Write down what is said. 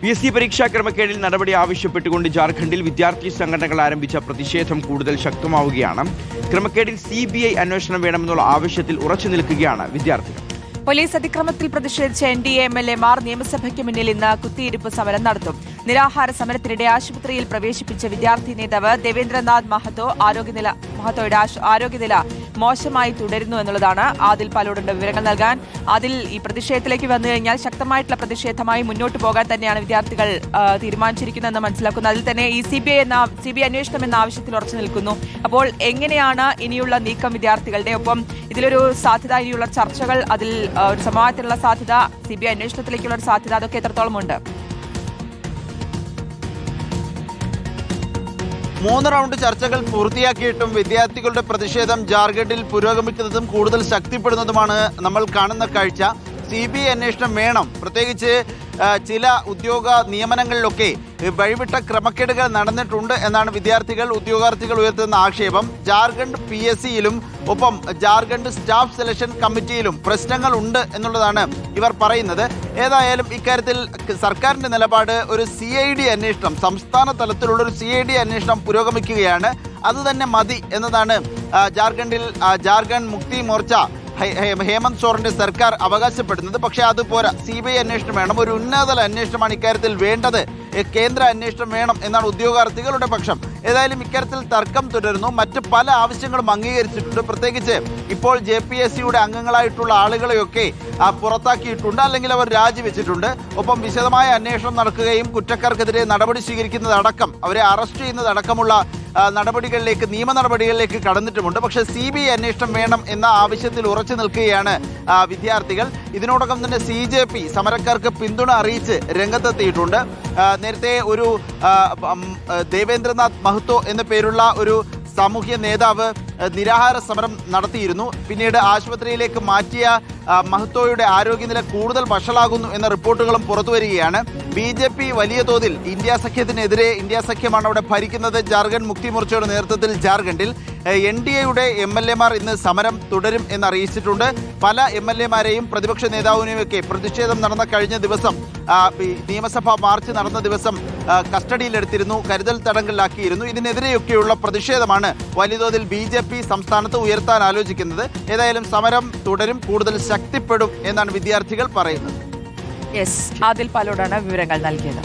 PSC പരീക്ഷാ ക്രമക്കേടിൽ നടപടി ആവശ്യപ്പെട്ടുകൊണ്ട് ജാർഖണ്ഡിൽ വിദ്യാർത്ഥി സംഘടനകൾ ആരംഭിച്ച പ്രതിഷേധം കൂടുതൽ ശക്തമാവുകയാണ്. ക്രമക്കേടിൽ CBI അന്വേഷണം വേണമെന്നുള്ള ആവശ്യത്തിൽ ഉറച്ചു നിൽക്കുകയാണ് വിദ്യാർത്ഥികൾ. പോലീസ് അതിക്രമത്തിൽ പ്രതിഷേധിച്ച NDA MLA-മാർ നിയമസഭയ്ക്ക് മുന്നിൽ ഇന്ന് കുത്തിയിരിപ്പ് സമരം നടത്തും. നിരാഹാര സമരത്തിനിടെ ആശുപത്രിയിൽ പ്രവേശിപ്പിച്ച വിദ്യാർത്ഥി നേതാവ് ദേവേന്ദ്രനാഥ് മഹത്തോയുടെ ആരോഗ്യനില മോശമായി തുടരുന്നു എന്നുള്ളതാണ്. ആദിൽ പാലോടുണ്ട് വിവരങ്ങൾ നൽകാൻ. അതിൽ ഈ പ്രതിഷേധത്തിലേക്ക് വന്നു കഴിഞ്ഞാൽ ശക്തമായിട്ടുള്ള പ്രതിഷേധമായി മുന്നോട്ട് പോകാൻ തന്നെയാണ് വിദ്യാർത്ഥികൾ തീരുമാനിച്ചിരിക്കുന്നതെന്ന് മനസ്സിലാക്കുന്നു. അതിൽ തന്നെ ഈ CBI അന്വേഷണം എന്ന ആവശ്യത്തിൽ ഉറച്ചു നിൽക്കുന്നു. അപ്പോൾ എങ്ങനെയാണ് ഇനിയുള്ള നീക്കം വിദ്യാർത്ഥികളുടെ? ഒപ്പം ഇതിലൊരു സാധ്യത, ഇനിയുള്ള ചർച്ചകൾ, അതിൽ ഒരു സമാധാനത്തിനുള്ള സാധ്യത, CBI അന്വേഷണത്തിലേക്കുള്ള ഒരു സാധ്യത, അതൊക്കെ എത്രത്തോളം ഉണ്ട്? 3 റൗണ്ട് ചർച്ചകൾ പൂർത്തിയാക്കിയിട്ടും വിദ്യാർത്ഥികളുടെ പ്രതിഷേധം ജാർഖണ്ഡിൽ പുരോഗമിക്കുന്നതും കൂടുതൽ ശക്തിപ്പെടുന്നതുമാണ് നമ്മൾ കാണുന്ന കാഴ്ച. CBI അന്വേഷണം വേണം. പ്രത്യേകിച്ച് ചില ഉദ്യോഗ നിയമനങ്ങളിലൊക്കെ വഴിവിട്ട ക്രമക്കേടുകൾ നടന്നിട്ടുണ്ട് എന്നാണ് ഉദ്യോഗാർത്ഥികൾ ഉയർത്തുന്ന ആക്ഷേപം. ജാർഖണ്ഡ് PSCയിലും ഒപ്പം ജാർഖണ്ഡ് സ്റ്റാഫ് സെലക്ഷൻ കമ്മിറ്റിയിലും പ്രശ്നങ്ങൾ ഉണ്ട് എന്നുള്ളതാണ് ഇവർ പറയുന്നത്. ഏതായാലും ഇക്കാര്യത്തിൽ സർക്കാരിൻ്റെ നിലപാട് ഒരു CID അന്വേഷണം, സംസ്ഥാന തലത്തിലുള്ളൊരു CID അന്വേഷണം പുരോഗമിക്കുകയാണ്. അതുതന്നെ മതി എന്നതാണ് ജാർഖണ്ഡ് മുക്തി മോർച്ച ഹേമന്ത് സോറന്റെ സർക്കാർ അവകാശപ്പെടുന്നത്. പക്ഷേ അത് പോരാ, CBI അന്വേഷണം വേണം. ഒരു ഉന്നതതല അന്വേഷണമാണ് ഇക്കാര്യത്തിൽ വേണ്ടത്. കേന്ദ്ര അന്വേഷണം വേണം എന്നാണ് ഉദ്യോഗാർത്ഥികളുടെ പക്ഷം. ഏതായാലും ഇക്കാര്യത്തിൽ തർക്കം തുടരുന്നു. മറ്റ് പല ആവശ്യങ്ങളും അംഗീകരിച്ചിട്ടുണ്ട്. പ്രത്യേകിച്ച് ഇപ്പോൾ JPSCയുടെ അംഗങ്ങളായിട്ടുള്ള ആളുകളെയൊക്കെ പുറത്താക്കിയിട്ടുണ്ട്, അല്ലെങ്കിൽ അവർ രാജിവെച്ചിട്ടുണ്ട്. ഒപ്പം വിശദമായ അന്വേഷണം നടക്കുകയും കുറ്റക്കാർക്കെതിരെ നടപടി സ്വീകരിക്കുന്നതടക്കം, അവരെ അറസ്റ്റ് ചെയ്യുന്നതടക്കമുള്ള നിയമ നടപടികളിലേക്ക് കടന്നിട്ടുമുണ്ട്. പക്ഷേ CBI അന്വേഷണം വേണം എന്ന ആവശ്യത്തിൽ ഉറച്ചു നിൽക്കുകയാണ് വിദ്യാർത്ഥികൾ. ഇതിനോടകം തന്നെ CJP സമരക്കാർക്ക് പിന്തുണ അറിയിച്ച് രംഗത്തെത്തിയിട്ടുണ്ട്. നേരത്തെ ഒരു ദേവേന്ദ്രനാഥ് മഹത്തോ എന്ന പേരുള്ള ഒരു സാമൂഹ്യ നേതാവ് നിരാഹാര സമരം നടത്തിയിരുന്നു. പിന്നീട് ആശുപത്രിയിലേക്ക് മാറ്റിയ മഹത്തോയുടെ ആരോഗ്യനില കൂടുതൽ വഷളാകുന്നു എന്ന റിപ്പോർട്ടുകളും പുറത്തുവരികയാണ്. BJP വലിയ തോതിൽ ഇന്ത്യ സഖ്യമാണ് അവിടെ ഭരിക്കുന്നത്. ജാർഖണ്ഡ് മുക്തി മോർച്ചയുടെ നേതൃത്വത്തിൽ ജാർഖണ്ഡിൽ NDAയുടെ MLA-മാർ ഇന്ന് സമരം തുടരും എന്നറിയിച്ചിട്ടുണ്ട്. പല MLA-മാരെയും പ്രതിപക്ഷ നേതാവിനെയുമൊക്കെ പ്രതിഷേധം നടന്ന കഴിഞ്ഞ ദിവസം, നിയമസഭാ മാർച്ച് നടന്ന ദിവസം കസ്റ്റഡിയിലെടുത്തിരുന്നു, കരുതൽ തടങ്കലിലാക്കിയിരുന്നു. ഇതിനെതിരെയൊക്കെയുള്ള പ്രതിഷേധമാണ് വലിയ തോതിൽ BJP സംസ്ഥാനത്ത് ഉയർത്താൻ ആലോചിക്കുന്നത്. ഏതായാലും സമരം തുടരും, കൂടുതൽ ശക്തിപ്പെടും എന്നാണ് വിദ്യാർത്ഥികൾ പറയുന്നത്. ആദിൽ പാലോടാണ് വിവരങ്ങൾ നൽകിയത്.